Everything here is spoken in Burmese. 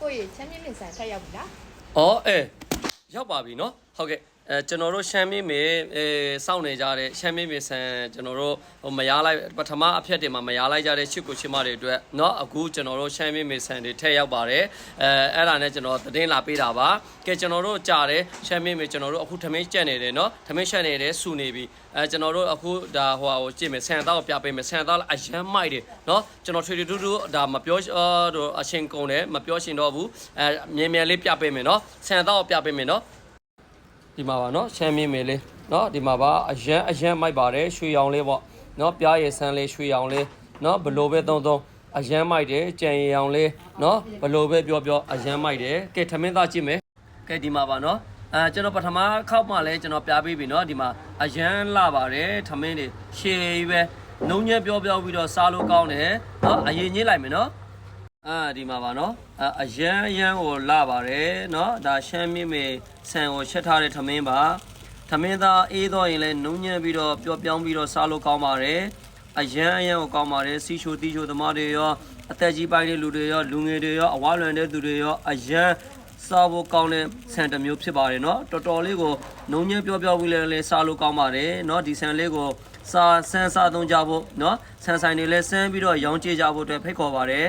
ကိုရေချမ်းမြင့်မြင့်ဆန်ထက်ရောက်ပြီလား ရောက်ပါပြီเนาะဟုတ်ကဲ့ကျွန်တော်တို့ရှမ်းမင်းမေစောင့်နေကြတဲ့ရှမ်းမင်းမေဆန်ကျွန်တော်တို့မရလိုက်ပထမအဖြတ်တွေမှာမရလိုက်ကြတဲ့ချစ်ကိုချစ်မတွေအတွက်เนาะအခုကျွန်တော်တို့ရှမ်းမင်းမေဆန်တွေထည့်ရောက်ပါတယ်အဲ့ဒါနဲ့ကျွန်တော်သတင်းလာပေးတာပါကဲကျွန်တော်တို့ကြားတယ်ရှမ်းမင်းမေကျွန်တော်တို့အခုထမင်းကြက်နေတယ်เนาะထမင်းရှက်နေတယ်စူနေပြီကျွန်တော်တို့အခုဒါဟိုကြည့်မယ်ဆန်သားကိုပြပေးမယ်ဆန်သားအရန်မိုက်တယ်เนาะကျွန်တော်ထွေထွေတူတူဒါမပြောတော့အရှင်ကုန်တယ်မပြောရှင်တော့ဘူးမြင်မြန်လေးပြပေးမယ်เนาะဆန်သားကိုပြပေးမယ်เนาะဒီမှာပါเนาะရှမ်းမင်းမေလေးเนาะဒီမှာပါအရန်မိုက်ပါတယ်ရွှေရောင်လေးပေါ့เนาะပြားရည်ဆန်းလေးရွှေရောင်လေးเนาะဘလိုပဲသုံးအရန်မိုက်တယ်ကြံရည်ရောင်လေးเนาะဘလိုပဲပြောအရန်မိုက်တယ်ကဲထမင်းသားကြည့်မယ်ကဲဒီမှာပါเนาะကျွန်တော်ပထမခောက်မှလည်းကျွန်တော်ပြပေးပြီเนาะဒီမှာအရန်လာပါတယ်ထမင်းတွေရှည်ကြီးပဲနှုံညံ့ပြောပြီးတော့စားလို့ကောင်းတယ်เนาะအရင်ညှိလိုက်မယ်เนาะဒီမှာပါเนาะအရန်ကိုလာပါတယ်เนาะဒါရှမ်းမြင့်မေဆန်ကိုချက်ထားတဲ့ထမင်းပါထမင်းသားအေးတော့ရင်လည်းနှုံညံ့ပြီးတော့ပျော့ပြောင်းပြီးတော့စားလို့ကောင်းပါတယ်အရန်ကိုကောင်းပါတယ်စီချိုတီချိုသမားတွေရောအသက်ကြီးပိုင်းတဲ့လူတွေရောလူငယ်တွေရောအဝါလွန်တဲ့သူတွေရောအရန်စားဖို့ကောင်းတဲ့ဆန်တစ်မျိုးဖြစ်ပါတယ်เนาะတော်တော်လေးကိုနှုံညံ့ပျော့ပြီးလည်းစားလို့ကောင်းပါတယ်เนาะဒီဆန်လေးကိုဆန်းစားသုံးကြဖို့เนาะဆန်ဆိုင်တွေလည်းဆန်းပြီးတော့ရောင်းချကြဖို့အတွက်ဖိတ်ခေါ်ပါတယ်